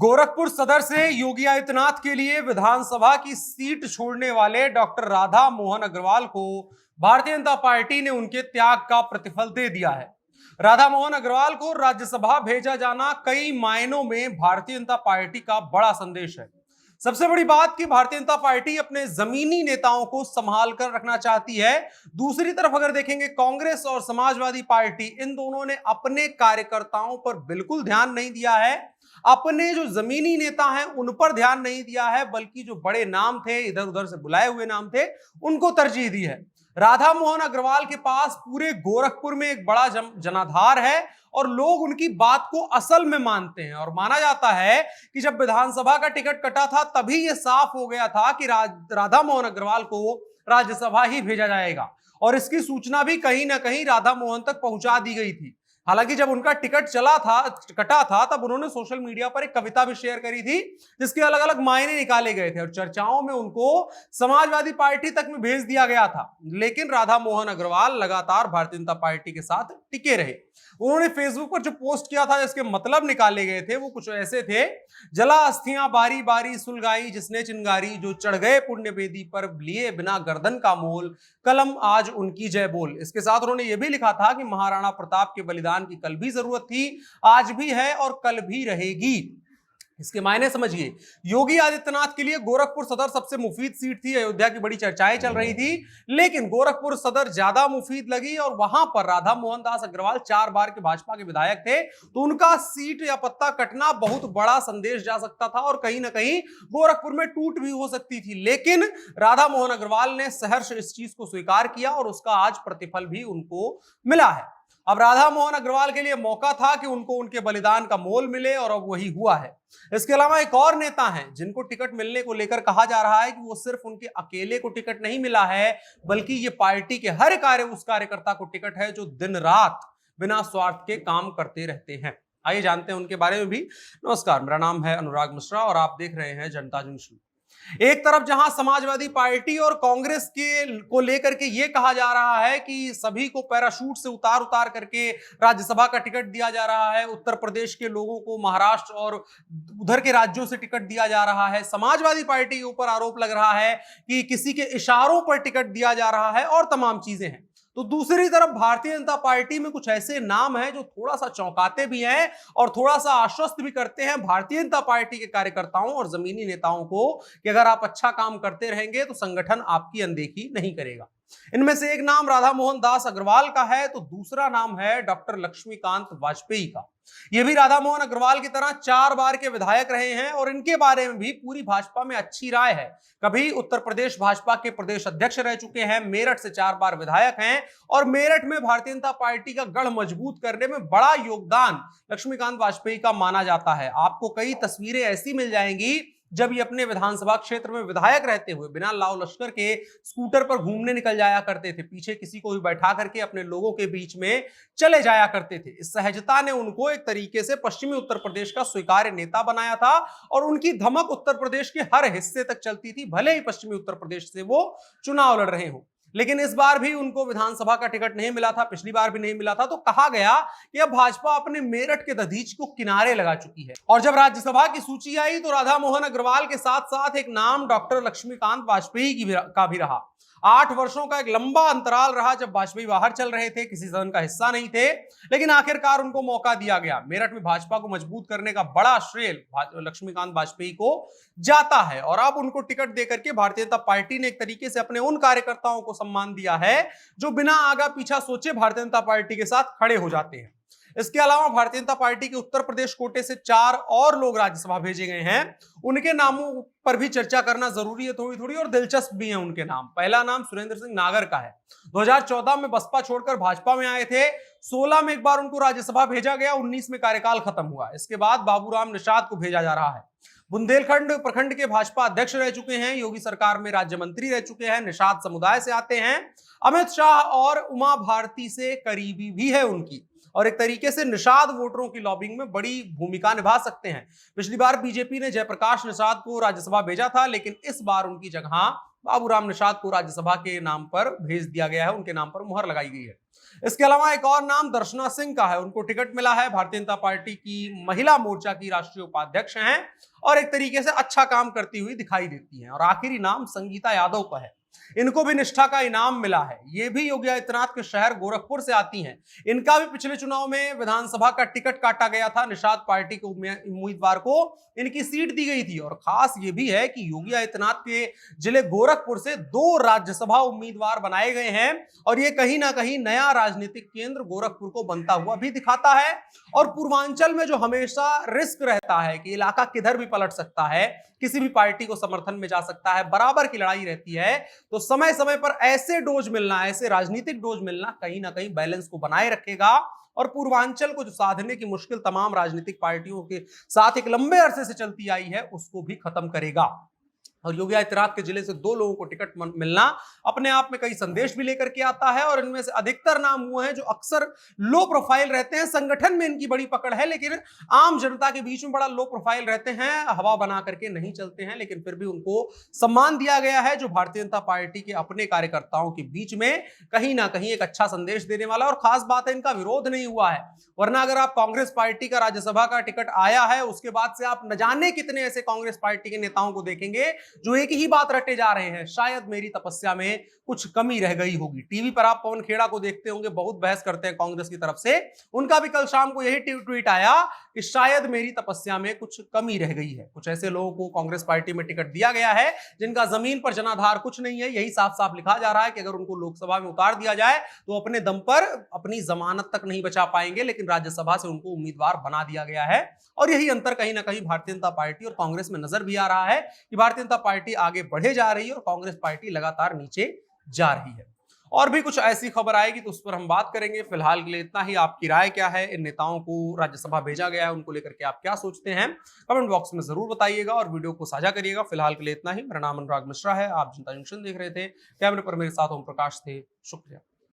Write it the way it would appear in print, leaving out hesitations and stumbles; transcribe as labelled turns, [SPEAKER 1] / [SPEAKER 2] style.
[SPEAKER 1] गोरखपुर सदर से योगी आदित्यनाथ के लिए विधानसभा की सीट छोड़ने वाले डॉक्टर राधा मोहन अग्रवाल को भारतीय जनता पार्टी ने उनके त्याग का प्रतिफल दे दिया है। राधा मोहन अग्रवाल को राज्यसभा भेजा जाना कई मायनों में भारतीय जनता पार्टी का बड़ा संदेश है। सबसे बड़ी बात कि भारतीय जनता पार्टी अपने जमीनी नेताओं को संभाल कर रखना चाहती है। दूसरी तरफ अगर देखेंगे कांग्रेस और समाजवादी पार्टी, इन दोनों ने अपने कार्यकर्ताओं पर बिल्कुल ध्यान नहीं दिया है, अपने जो जमीनी नेता हैं उन पर ध्यान नहीं दिया है, बल्कि जो बड़े नाम थे, इधर उधर से बुलाए हुए नाम थे, उनको तरजीह दी है। राधा मोहन अग्रवाल के पास पूरे गोरखपुर में एक बड़ा जनाधार है और लोग उनकी बात को असल में मानते हैं। और माना जाता है कि जब विधानसभा का टिकट कटा था तभी यह साफ हो गया था कि राधा मोहन अग्रवाल को राज्यसभा ही भेजा जाएगा, और इसकी सूचना भी कहीं ना कहीं राधा मोहन तक पहुंचा दी गई थी। हालांकि जब उनका टिकट कटा था तब उन्होंने सोशल मीडिया पर एक कविता भी शेयर करी थी जिसके अलग अलग मायने निकाले गए थे और चर्चाओं में उनको समाजवादी पार्टी तक में भेज दिया गया था। लेकिन राधा मोहन अग्रवाल लगातार भारतीय जनता पार्टी के साथ टिके रहे। उन्होंने फेसबुक पर जो पोस्ट किया था जिसके मतलब निकाले गए थे वो कुछ ऐसे थे: जला अस्थियां बारी बारी सुलगाई जिसने चिंगारी, जो चढ़ गए पुण्य वेदी पर लिए बिना गर्दन का मोल, कलम आज उनकी जय बोल। इसके साथ उन्होंने ये भी लिखा था कि महाराणा प्रताप के बलिदान की कल भी जरूरत थी, आज भी है और कल भी रहेगी। इसके मायने समझिए। योगी आदित्यनाथ के लिए गोरखपुर सदर सबसे मुफीद सीट थी। अयोध्या की बड़ी चर्चाएं चल रही थी, लेकिन गोरखपुर सदर ज्यादा मुफीद लगी और वहां पर राधा मोहन दास अग्रवाल 4 बार के भाजपा के विधायक थे, तो उनका सीट या पत्ता कटना बहुत बड़ा संदेश जा सकता था और कहीं ना कहीं गोरखपुर में टूट भी हो सकती थी। लेकिन राधा मोहन अग्रवाल ने सहर्ष इस चीज को स्वीकार किया और उसका आज प्रतिफल भी उनको मिला है। अब राधा मोहन अग्रवाल के लिए मौका था कि उनको उनके बलिदान का मोल मिले और अब वही हुआ है। इसके अलावा एक और नेता हैं जिनको टिकट मिलने को लेकर कहा जा रहा है कि वो सिर्फ उनके अकेले को टिकट नहीं मिला है, बल्कि ये पार्टी के हर उस कार्यकर्ता को टिकट है जो दिन रात बिना स्वार्थ के काम करते रहते हैं। आइए जानते हैं उनके बारे में भी। नमस्कार, मेरा नाम है अनुराग मिश्रा और आप देख रहे हैं जनता जंक्शन। एक तरफ जहां समाजवादी पार्टी और कांग्रेस के को लेकर के यह कहा जा रहा है कि सभी को पैराशूट से उतार करके राज्यसभा का टिकट दिया जा रहा है, उत्तर प्रदेश के लोगों को महाराष्ट्र और उधर के राज्यों से टिकट दिया जा रहा है, समाजवादी पार्टी के ऊपर आरोप लग रहा है कि किसी के इशारों पर टिकट दिया जा रहा है और तमाम चीजें हैं, तो दूसरी तरफ भारतीय जनता पार्टी में कुछ ऐसे नाम हैं जो थोड़ा सा चौंकाते भी हैं और थोड़ा सा आश्वस्त भी करते हैं भारतीय जनता पार्टी के कार्यकर्ताओं और जमीनी नेताओं को कि अगर आप अच्छा काम करते रहेंगे तो संगठन आपकी अनदेखी नहीं करेगा। इनमें से एक नाम राधा मोहन दास अग्रवाल का है, तो दूसरा नाम है डॉक्टर लक्ष्मीकांत वाजपेयी का। ये भी राधा मोहन अग्रवाल की तरह 4 बार के विधायक रहे हैं और इनके बारे में भी पूरी भाजपा में अच्छी राय है। कभी उत्तर प्रदेश भाजपा के प्रदेश अध्यक्ष रह चुके हैं, मेरठ से 4 बार विधायक हैं और मेरठ में भारतीय जनता पार्टी का गढ़ मजबूत करने में बड़ा योगदान लक्ष्मीकांत वाजपेयी का माना जाता है। आपको कई तस्वीरें ऐसी मिल जाएंगी जब ये अपने विधानसभा क्षेत्र में विधायक रहते हुए बिना लाव लश्कर के स्कूटर पर घूमने निकल जाया करते थे, पीछे किसी को भी बैठा करके अपने लोगों के बीच में चले जाया करते थे। इस सहजता ने उनको एक तरीके से पश्चिमी उत्तर प्रदेश का स्वीकार्य नेता बनाया था और उनकी धमक उत्तर प्रदेश के हर हिस्से तक चलती थी, भले ही पश्चिमी उत्तर प्रदेश से वो चुनाव लड़ रहे हो। लेकिन इस बार भी उनको विधानसभा का टिकट नहीं मिला था, पिछली बार भी नहीं मिला था, तो कहा गया कि अब भाजपा अपने मेरठ के दधीच को किनारे लगा चुकी है। और जब राज्यसभा की सूची आई तो राधा मोहन अग्रवाल के साथ साथ एक नाम डॉक्टर लक्ष्मीकांत वाजपेयी का भी रहा। 8 वर्षों का एक लंबा अंतराल रहा जब वाजपेयी बाहर चल रहे थे, किसी सदन का हिस्सा नहीं थे, लेकिन आखिरकार उनको मौका दिया गया। मेरठ में भाजपा को मजबूत करने का बड़ा श्रेय लक्ष्मीकांत वाजपेयी को जाता है और अब उनको टिकट देकर के भारतीय जनता पार्टी ने एक तरीके से अपने उन कार्यकर्ताओं को सम्मान दिया है जो बिना आगा पीछा सोचे भारतीय जनता पार्टी के साथ खड़े हो जाते हैं। इसके अलावा भारतीय जनता पार्टी के उत्तर प्रदेश कोटे से 4 और लोग राज्यसभा भेजे गए हैं। उनके नामों पर भी चर्चा करना जरूरी है, थोड़ी थोड़ी, और दिलचस्प भी है उनके नाम। पहला नाम सुरेंद्र सिंह नागर का है। 2014 में बसपा छोड़कर भाजपा में आए थे, 16 में एक बार उनको राज्यसभा भेजा गया, 19 में कार्यकाल खत्म हुआ। इसके बाद बाबूराम निषाद को भेजा जा रहा है। बुंदेलखंड प्रखंड के भाजपा अध्यक्ष रह चुके हैं, योगी सरकार में राज्य मंत्री रह चुके हैं, निषाद समुदाय से आते हैं, अमित शाह और उमा भारती से करीबी भी है उनकी, और एक तरीके से निषाद वोटरों की लॉबिंग में बड़ी भूमिका निभा सकते हैं। पिछली बार बीजेपी ने जयप्रकाश निषाद को राज्यसभा भेजा था, लेकिन इस बार उनकी जगह बाबूराम निषाद को राज्यसभा के नाम पर भेज दिया गया है, उनके नाम पर मुहर लगाई गई है। इसके अलावा एक और नाम दर्शना सिंह का है, उनको टिकट मिला है। भारतीय जनता पार्टी की महिला मोर्चा की राष्ट्रीय उपाध्यक्ष हैं और एक तरीके से अच्छा काम करती हुई दिखाई देती हैं। और आखिरी नाम संगीता यादव का है, इनको भी निष्ठा का इनाम मिला है। ये भी योगी आदित्यनाथ के शहर गोरखपुर से आती हैं। इनका भी पिछले चुनाव में विधानसभा का टिकट काटा गया था। निषाद पार्टी के उम्मीदवार को इनकी सीट दी गई थी। और खास ये भी है कि योगी आदित्यनाथ के जिले गोरखपुर से 2 राज्यसभा उम्मीदवार बनाए गए हैं और ये कहीं ना कहीं नया राजनीतिक केंद्र गोरखपुर को बनता हुआ भी दिखाता है। और पूर्वांचल में जो हमेशा रिस्क रहता है कि इलाका किधर भी पलट सकता है, किसी भी पार्टी को समर्थन में जा सकता है, बराबर की लड़ाई रहती है, तो समय समय पर ऐसे डोज मिलना, ऐसे राजनीतिक डोज मिलना कहीं ना कहीं बैलेंस को बनाए रखेगा और पूर्वांचल को जो साधने की मुश्किल तमाम राजनीतिक पार्टियों के साथ एक लंबे अरसे से चलती आई है उसको भी खत्म करेगा। और योगी आदित्यनाथ के जिले से 2 लोगों को टिकट मिलना अपने आप में कई संदेश भी लेकर के आता है। और इनमें से अधिकतर नाम हुए हैं जो अक्सर लो प्रोफाइल रहते हैं। संगठन में इनकी बड़ी पकड़ है लेकिन आम जनता के बीच में बड़ा लो प्रोफाइल रहते हैं, हवा बना करके नहीं चलते हैं, लेकिन फिर भी उनको सम्मान दिया गया है जो भारतीय जनता पार्टी के अपने कार्यकर्ताओं के बीच में कहीं ना कहीं एक अच्छा संदेश देने वाला। और खास बात है, इनका विरोध नहीं हुआ है। वरना अगर आप कांग्रेस पार्टी का राज्यसभा का टिकट आया है, उसके बाद से आप न जाने कितने ऐसे कांग्रेस पार्टी के नेताओं को देखेंगे जो एक ही बात रटे जा रहे हैं, शायद मेरी तपस्या में कुछ कमी रह गई होगी। टीवी पर आप पवन खेड़ा को देखते होंगे, बहुत बहस करते हैं कांग्रेस की तरफ से। उनका भी कल शाम को यही ट्वीट आया कि शायद मेरी तपस्या में कुछ कमी रह गई है। कुछ ऐसे लोगों को कांग्रेस पार्टी में टिकट दिया गया है जिनका जमीन पर जनाधार कुछ नहीं है। यही साफ साफ लिखा जा रहा है कि अगर उनको लोकसभा में उतार दिया जाए तो अपने दम पर अपनी जमानत तक नहीं बचा पाएंगे, लेकिन राज्यसभा से उनको उम्मीदवार बना दिया गया है। और यही अंतर कहीं ना कहीं भारतीय जनता पार्टी और कांग्रेस में नजर भी आ रहा है कि भारतीय जनता पार्टी आगे बढ़े जा रही है और कांग्रेस पार्टी लगातार नीचे जा रही है। और भी कुछ ऐसी खबर आएगी तो उस पर हम बात करेंगे। फिलहाल के लिए इतना ही। आपकी राय क्या है? इन नेताओं को राज्यसभा भेजा गया है, उनको लेकर के आप क्या सोचते हैं? कमेंट बॉक्स में जरूर बताइएगा और वीडियो को साझा करिएगा। फिलहाल के लिए इतना ही। मेरा नाम अनुराग मिश्रा है, आप जनता जंक्शन देख रहे थे। कैमरे पर मेरे साथ ओम प्रकाश थे। शुक्रिया।